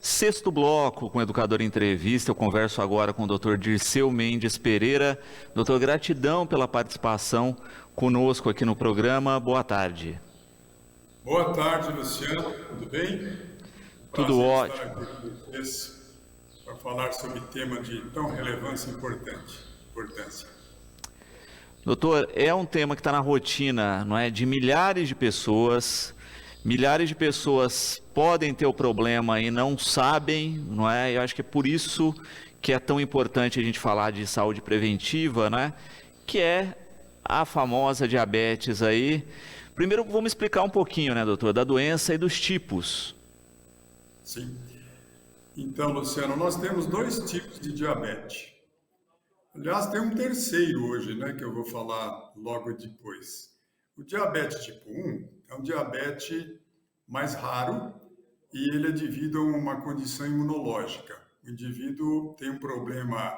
Sexto bloco com o Educador em Entrevista. Eu converso agora com o Dr. Dirceu Mendes Pereira. Doutor, gratidão pela participação conosco aqui no programa. Boa tarde. Boa tarde, Luciano. Tudo bem? Tudo ótimo. Estar aqui com vocês para falar sobre tema de tão relevância e importância. Doutor, é um tema que está na rotina, não é, de milhares de pessoas. Milhares de pessoas podem ter o problema e não sabem, não é? Eu acho que é por isso que é tão importante a gente falar de saúde preventiva, né? Que é a famosa diabetes aí. Primeiro vamos explicar um pouquinho, né, doutor, da doença e dos tipos. Sim. Então, Luciano, nós temos dois tipos de diabetes. Aliás, tem um terceiro hoje, né, que eu vou falar logo depois. O diabetes tipo 1 é um diabetes mais raro e ele é devido a uma condição imunológica. O indivíduo tem um problema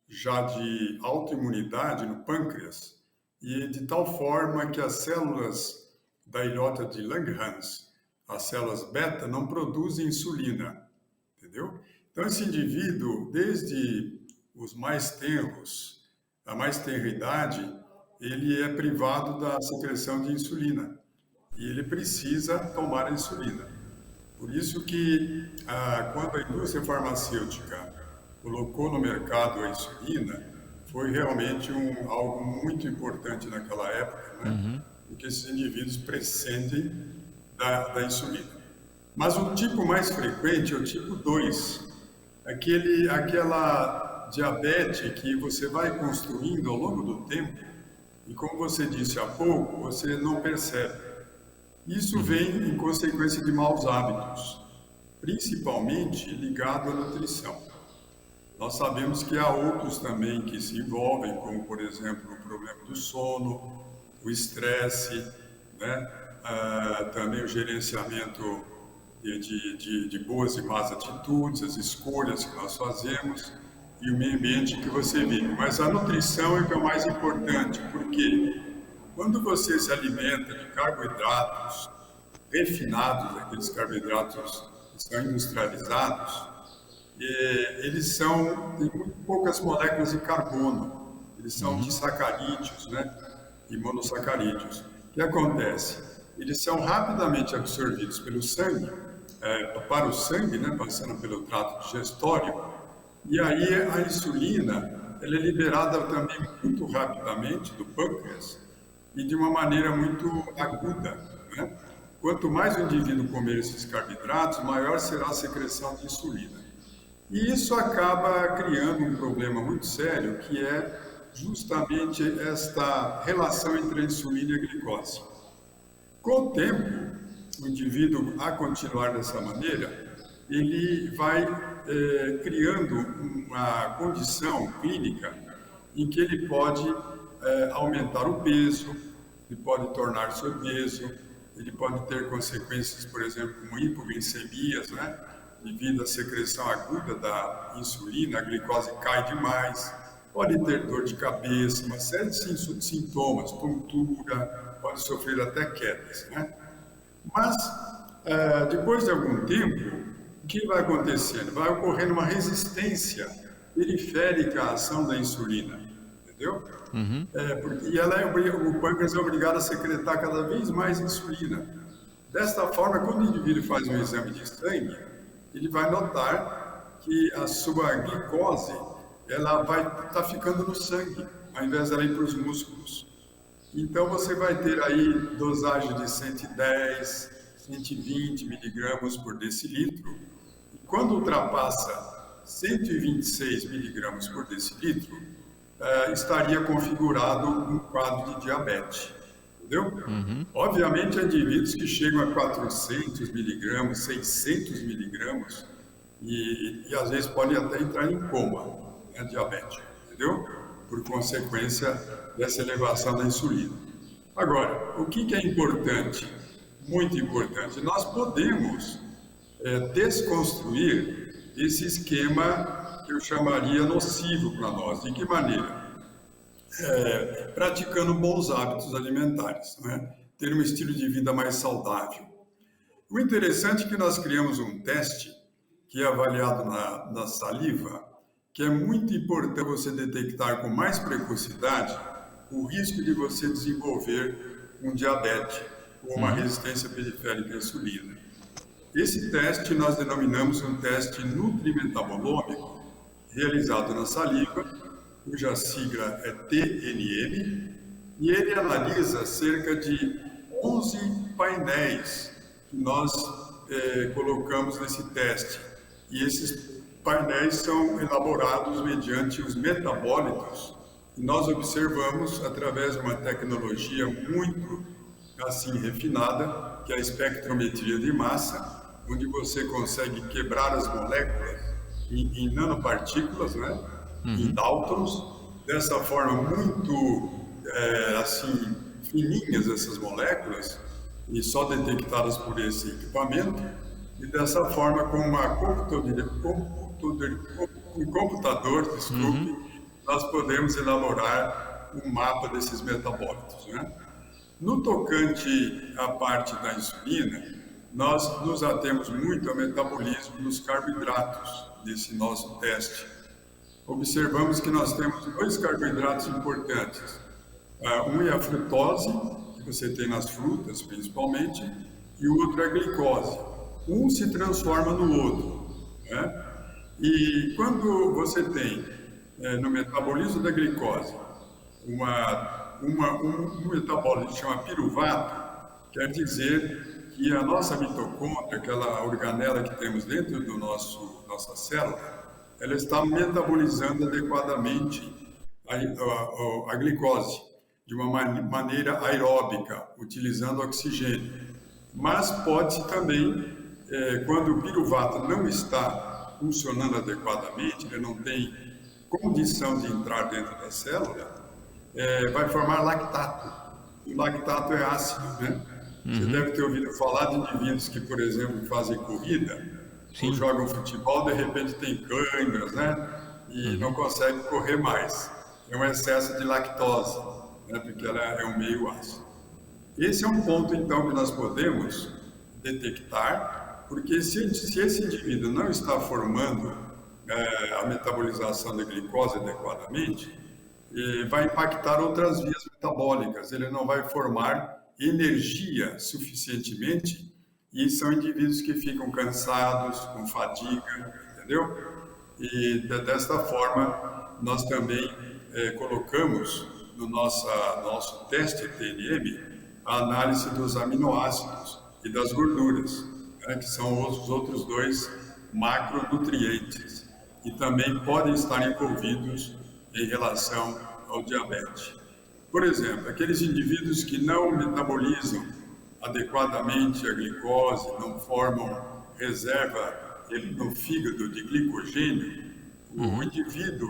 já de autoimunidade no pâncreas e de tal forma que as células da ilhota de Langerhans, as células beta, não produzem insulina, entendeu? Então, esse indivíduo, desde os mais tenros, a mais tenra idade, ele é privado da secreção de insulina e ele precisa tomar a insulina. Por isso que, quando a indústria farmacêutica colocou no mercado a insulina, foi realmente algo muito importante naquela época, né? Porque esses indivíduos prescindem da insulina. Mas o tipo mais frequente é o tipo 2, aquela diabetes que você vai construindo ao longo do tempo e, como você disse há pouco, você não percebe. Isso vem em consequência de maus hábitos, principalmente ligado à nutrição. Nós sabemos que há outros também que se envolvem, como, por exemplo, o problema do sono, o estresse, né? Também o gerenciamento de boas e más atitudes, as escolhas que nós fazemos e o meio ambiente que você vive. Mas a nutrição é o que é o mais importante, porque quando você se alimenta de carboidratos refinados, aqueles carboidratos que são industrializados, eles têm muito poucas moléculas de carbono, eles são disacarídeos, né? E monossacarídeos. O que acontece? Eles são rapidamente absorvidos pelo sangue, para o sangue, né? Passando pelo trato digestório. E aí a insulina, ela é liberada também muito rapidamente do pâncreas e de uma maneira muito aguda, né? Quanto mais o indivíduo comer esses carboidratos, maior será a secreção de insulina. E isso acaba criando um problema muito sério, que é justamente esta relação entre a insulina e a glicose. Com o tempo, o indivíduo, a continuar dessa maneira, ele vai criando uma condição clínica em que ele pode aumentar o peso, ele pode tornar-se obeso, ele pode ter consequências, por exemplo, como hipoglicemias, né? Devido à secreção aguda da insulina, a glicose cai demais, pode ter dor de cabeça, uma série de sintomas, tontura, pode sofrer até quedas, né? Mas, depois de algum tempo, o que vai acontecendo? Vai ocorrendo uma resistência periférica à ação da insulina, entendeu? E o pâncreas é obrigado a secretar cada vez mais insulina. Desta forma, quando o indivíduo faz um exame de sangue, ele vai notar que a sua glicose ela vai estar ficando no sangue, ao invés dela ir para os músculos. Então, você vai ter aí dosagem de 110, 120 miligramas por decilitro. E quando ultrapassa 126 miligramas por decilitro, estaria configurado um quadro de diabetes. Entendeu? Obviamente, há indivíduos que chegam a 400 miligramas, 600 miligramas e às vezes podem até entrar em coma, né, diabetes, entendeu? Por consequência dessa elevação da insulina. Agora, o que é importante? Muito importante. Nós podemos desconstruir esse esquema que eu chamaria nocivo para nós. De que maneira? Praticando bons hábitos alimentares, né? Ter um estilo de vida mais saudável. O interessante é que nós criamos um teste que é avaliado na saliva, que é muito importante você detectar com mais precocidade o risco de você desenvolver um diabetes ou uma resistência periférica à insulina. Esse teste nós denominamos um teste nutrimetabolômico, realizado na saliva, cuja sigla é TNM, e ele analisa cerca de 11 painéis que nós colocamos nesse teste. E esses painéis são elaborados mediante os metabólitos, e nós observamos através de uma tecnologia muito assim refinada, que é a espectrometria de massa, onde você consegue quebrar as moléculas em nanopartículas, né? Em Daltons, dessa forma muito assim fininhas essas moléculas e só detectadas por esse equipamento, e dessa forma com um computador, nós podemos elaborar um mapa desses metabólitos, né? No tocante à parte da insulina, nós nos atemos muito ao metabolismo dos carboidratos desse nosso teste. Observamos que nós temos 2 carboidratos importantes. Um é a frutose, que você tem nas frutas principalmente, e o outro é a glicose. Um se transforma no outro, né? E quando você tem no metabolismo da glicose um metabólito que chama piruvato, quer dizer que a nossa mitocôndria, aquela organela que temos dentro do nossa célula, ela está metabolizando adequadamente a glicose de uma maneira aeróbica, utilizando oxigênio. Mas pode também, quando o piruvato não está funcionando adequadamente, ele não tem condição de entrar dentro da célula, vai formar lactato. O lactato é ácido, né? Você deve ter ouvido falar de indivíduos que, por exemplo, fazem corrida, ou jogam futebol, de repente tem câimbras, né? E não conseguem correr mais. É um excesso de lactose, né? Porque ela é um meio ácido. Esse é um ponto, então, que nós podemos detectar, porque se esse indivíduo não está formando a metabolização da glicose adequadamente, vai impactar outras vias metabólicas. Ele não vai formar energia suficientemente, e são indivíduos que ficam cansados, com fadiga, entendeu? E desta forma, nós também colocamos no nosso teste TNM a análise dos aminoácidos e das gorduras, né, que são os outros 2 macronutrientes, e também podem estar envolvidos em relação ao diabetes. Por exemplo, aqueles indivíduos que não metabolizam adequadamente a glicose, não formam reserva no fígado de glicogênio, o indivíduo,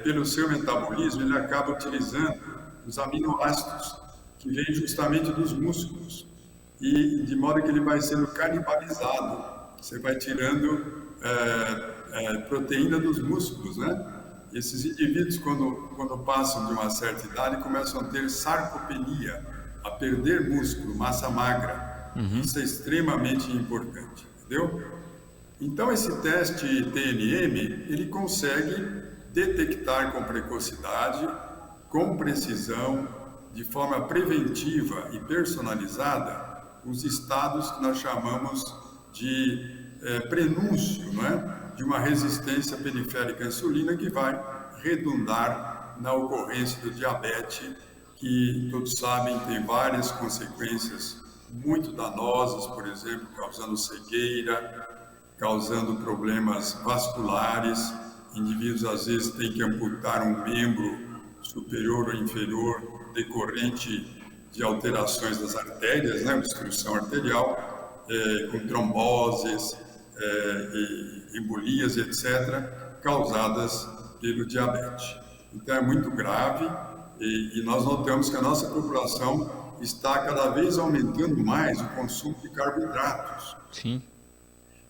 pelo seu metabolismo, ele acaba utilizando os aminoácidos que vêm justamente dos músculos, e de modo que ele vai sendo canibalizado. Você vai tirando proteína dos músculos, né? Esses indivíduos, quando passam de uma certa idade, começam a ter sarcopenia, a perder músculo, massa magra. Isso é extremamente importante, entendeu? Então, esse teste TNM, ele consegue detectar com precocidade, com precisão, de forma preventiva e personalizada, os estados que nós chamamos de prenúncio, não é? De uma resistência periférica à insulina, que vai redundar na ocorrência do diabetes, que todos sabem tem várias consequências muito danosas, por exemplo, causando cegueira, causando problemas vasculares. Indivíduos às vezes têm que amputar um membro superior ou inferior decorrente de alterações das artérias, né, obstrução arterial, com tromboses, embolias, etc., causadas pelo diabetes. Então é muito grave, e nós notamos que a nossa população está cada vez aumentando mais o consumo de carboidratos. Sim.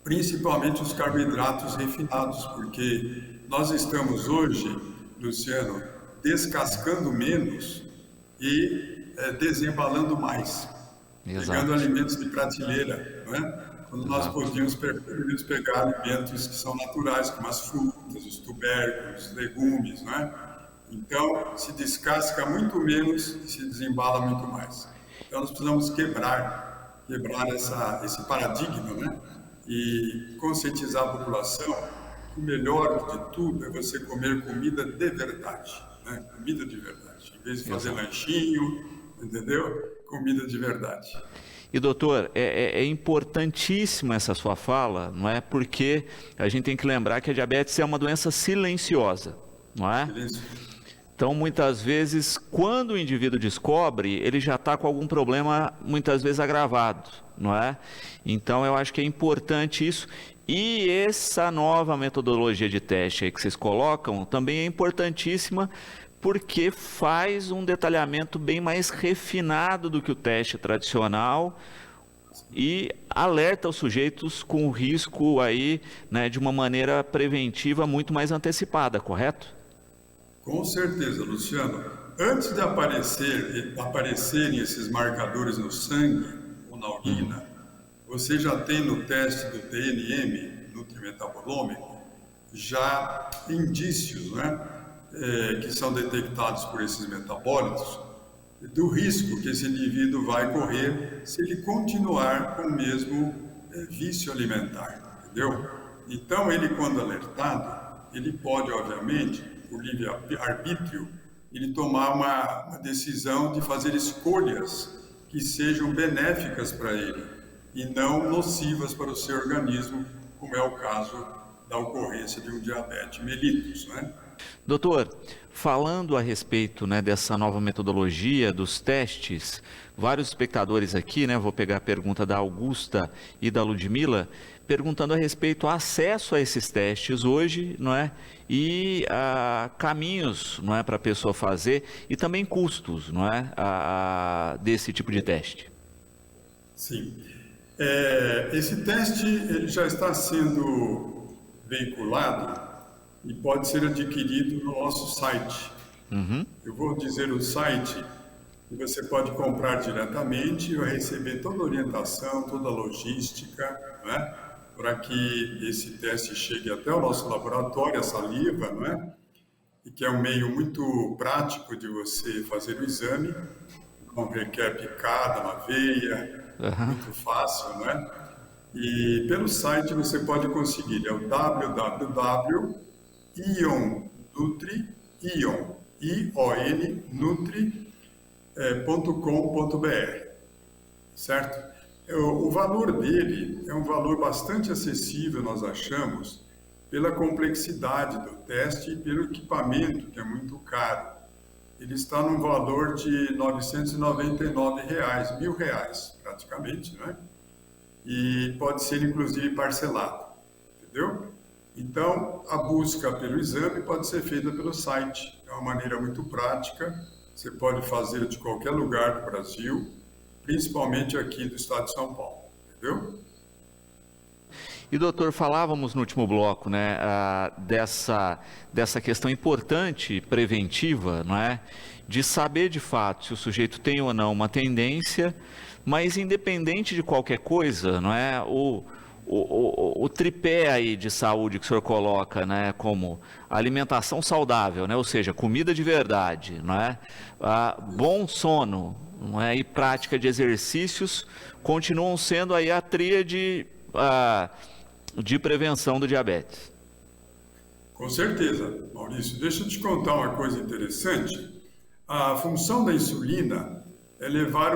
Principalmente os carboidratos refinados, porque nós estamos hoje, Luciano, descascando menos e desembalando mais. pegando Exato. alimentos de prateleira, não é? Quando nós podíamos pegar alimentos que são naturais, como as frutas, os tubérculos, os legumes, não é? Então, se descasca muito menos e se desembala muito mais. Então, nós precisamos quebrar esse paradigma, né? E conscientizar a população que o melhor de tudo é você comer comida de verdade, né? Comida de verdade. Em vez de fazer lanchinho, entendeu? Comida de verdade. E doutor, é importantíssima essa sua fala, não é? Porque a gente tem que lembrar que a diabetes é uma doença silenciosa, não é? Beleza? Então, muitas vezes, quando o indivíduo descobre, ele já está com algum problema, muitas vezes agravado, não é? Então, eu acho que é importante isso. E essa nova metodologia de teste aí que vocês colocam também é importantíssima, porque faz um detalhamento bem mais refinado do que o teste tradicional e alerta os sujeitos com o risco aí, né, de uma maneira preventiva muito mais antecipada, correto? Com certeza, Luciano. Antes de aparecerem esses marcadores no sangue ou na urina, você já tem no teste do DNM, nutrimetabolômico, já indícios, né, que são detectados por esses metabólitos, do risco que esse indivíduo vai correr se ele continuar com o mesmo vício alimentar, entendeu? Então, ele, quando alertado, ele pode, obviamente, por livre-arbítrio, ele tomar uma decisão de fazer escolhas que sejam benéficas para ele e não nocivas para o seu organismo, como é o caso da ocorrência de um diabetes mellitus, né? Doutor, falando a respeito, né, dessa nova metodologia dos testes, vários espectadores aqui, né, vou pegar a pergunta da Augusta e da Ludmila, perguntando a respeito ao acesso a esses testes hoje, não é? E caminhos, não é, para a pessoa fazer e também custos, não é, desse tipo de teste. Sim. Esse teste ele já está sendo veiculado e pode ser adquirido no nosso site. Eu vou dizer o site que você pode comprar diretamente e vai receber toda a orientação, toda a logística, né, para que esse teste chegue até o nosso laboratório, a saliva, não é? E que é um meio muito prático de você fazer o exame, não requer picada na veia, muito fácil, não é? E pelo site você pode conseguir, é o www.ionnutri.com.br, certo? O valor dele é um valor bastante acessível, nós achamos, pela complexidade do teste e pelo equipamento, que é muito caro. Ele está num valor de R$ 999, R$ 1.000 praticamente, né? E pode ser inclusive parcelado, entendeu? Então, a busca pelo exame pode ser feita pelo site, é uma maneira muito prática, você pode fazer de qualquer lugar do Brasil, principalmente aqui do estado de São Paulo, entendeu? E doutor, falávamos no último bloco, né, dessa questão importante, preventiva, não é? De saber de fato se o sujeito tem ou não uma tendência, mas independente de qualquer coisa, não é? O tripé aí de saúde que o senhor coloca, né, como alimentação saudável, né, ou seja, comida de verdade, não é? Bom sono, não é? E prática de exercícios continuam sendo aí a tríade de prevenção do diabetes. Com certeza, Maurício. Deixa eu te contar uma coisa interessante. A função da insulina é levar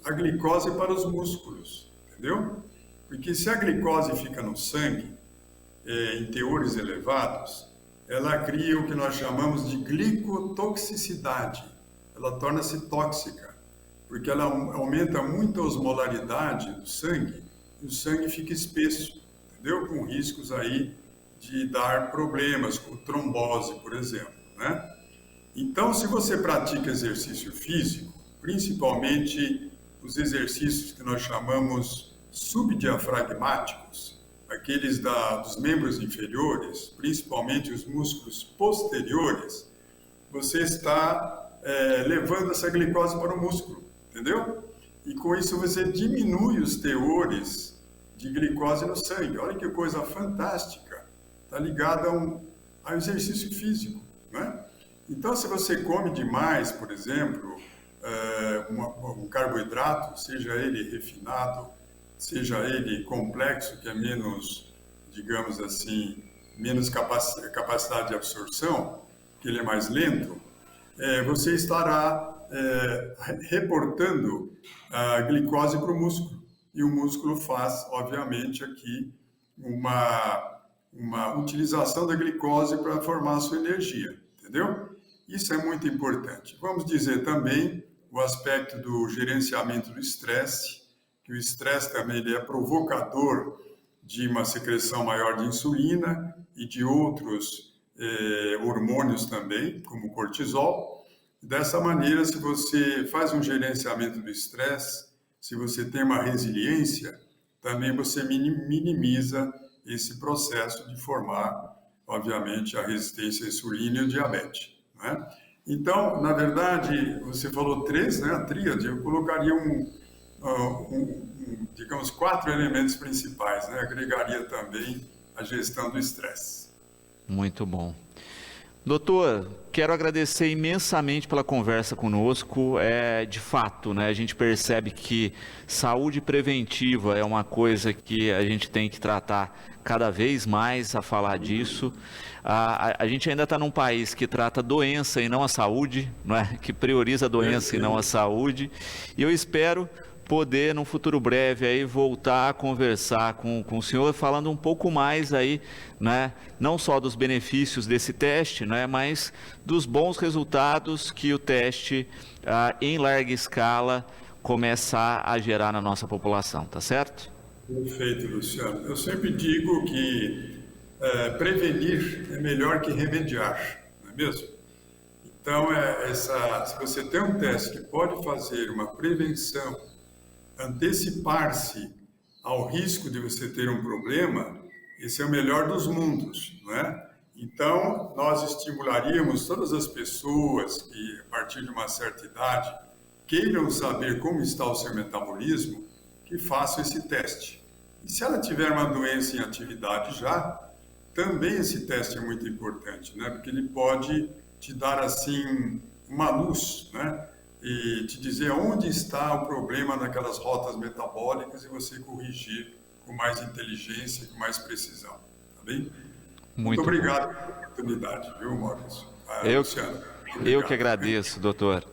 a glicose para os músculos, entendeu? Porque se a glicose fica no sangue, em teores elevados, ela cria o que nós chamamos de glicotoxicidade. Ela torna-se tóxica, porque ela aumenta muito a osmolaridade do sangue e o sangue fica espesso, entendeu? Com riscos aí de dar problemas, como trombose, por exemplo, né? Então, se você pratica exercício físico, principalmente os exercícios que nós chamamos subdiafragmáticos, aqueles dos membros inferiores, principalmente os músculos posteriores, você está levando essa glicose para o músculo, entendeu? e com isso você diminui os teores de glicose no sangue. Olha que coisa fantástica, está ligada ao exercício físico, né? Então, se você come demais, por exemplo, um carboidrato, seja ele refinado, seja ele complexo, que é menos, digamos assim, menos capacidade de absorção, que ele é mais lento, você estará reportando a glicose para o músculo. E o músculo faz, obviamente, aqui uma utilização da glicose para formar a sua energia, entendeu? Isso é muito importante. Vamos dizer também o aspecto do gerenciamento do estresse, que o estresse também ele é provocador de uma secreção maior de insulina e de outros hormônios também, como o cortisol. Dessa maneira, se você faz um gerenciamento do estresse, se você tem uma resiliência, também você minimiza esse processo de formar, obviamente, a resistência à insulina e o diabetes, né? Então, na verdade, você falou 3, né? A tríade, eu colocaria digamos, 4 elementos principais, né? Agregaria também a gestão do estresse. Muito bom. Doutor, quero agradecer imensamente pela conversa conosco. De fato, né, a gente percebe que saúde preventiva é uma coisa que a gente tem que tratar cada vez mais a falar disso. A gente ainda está num país que trata a doença e não a saúde, não é? Que prioriza a doença e não a saúde. E eu espero poder, num futuro breve, aí, voltar a conversar com o senhor, falando um pouco mais aí, né, não só dos benefícios desse teste, né, mas dos bons resultados que o teste, em larga escala, começar a gerar na nossa população, tá certo? Perfeito, Luciano. Eu sempre digo que prevenir é melhor que remediar, não é mesmo? Então, se você tem um teste que pode fazer uma prevenção, antecipar-se ao risco de você ter um problema, esse é o melhor dos mundos, não é? Então, nós estimularíamos todas as pessoas que, a partir de uma certa idade, queiram saber como está o seu metabolismo, que façam esse teste. E se ela tiver uma doença em atividade já, também esse teste é muito importante, né? Porque ele pode te dar, assim, uma luz, né? E te dizer onde está o problema naquelas rotas metabólicas e você corrigir com mais inteligência e com mais precisão, tá bem? Muito obrigado pela oportunidade, viu, Maurício? Luciano. Eu que agradeço, doutor.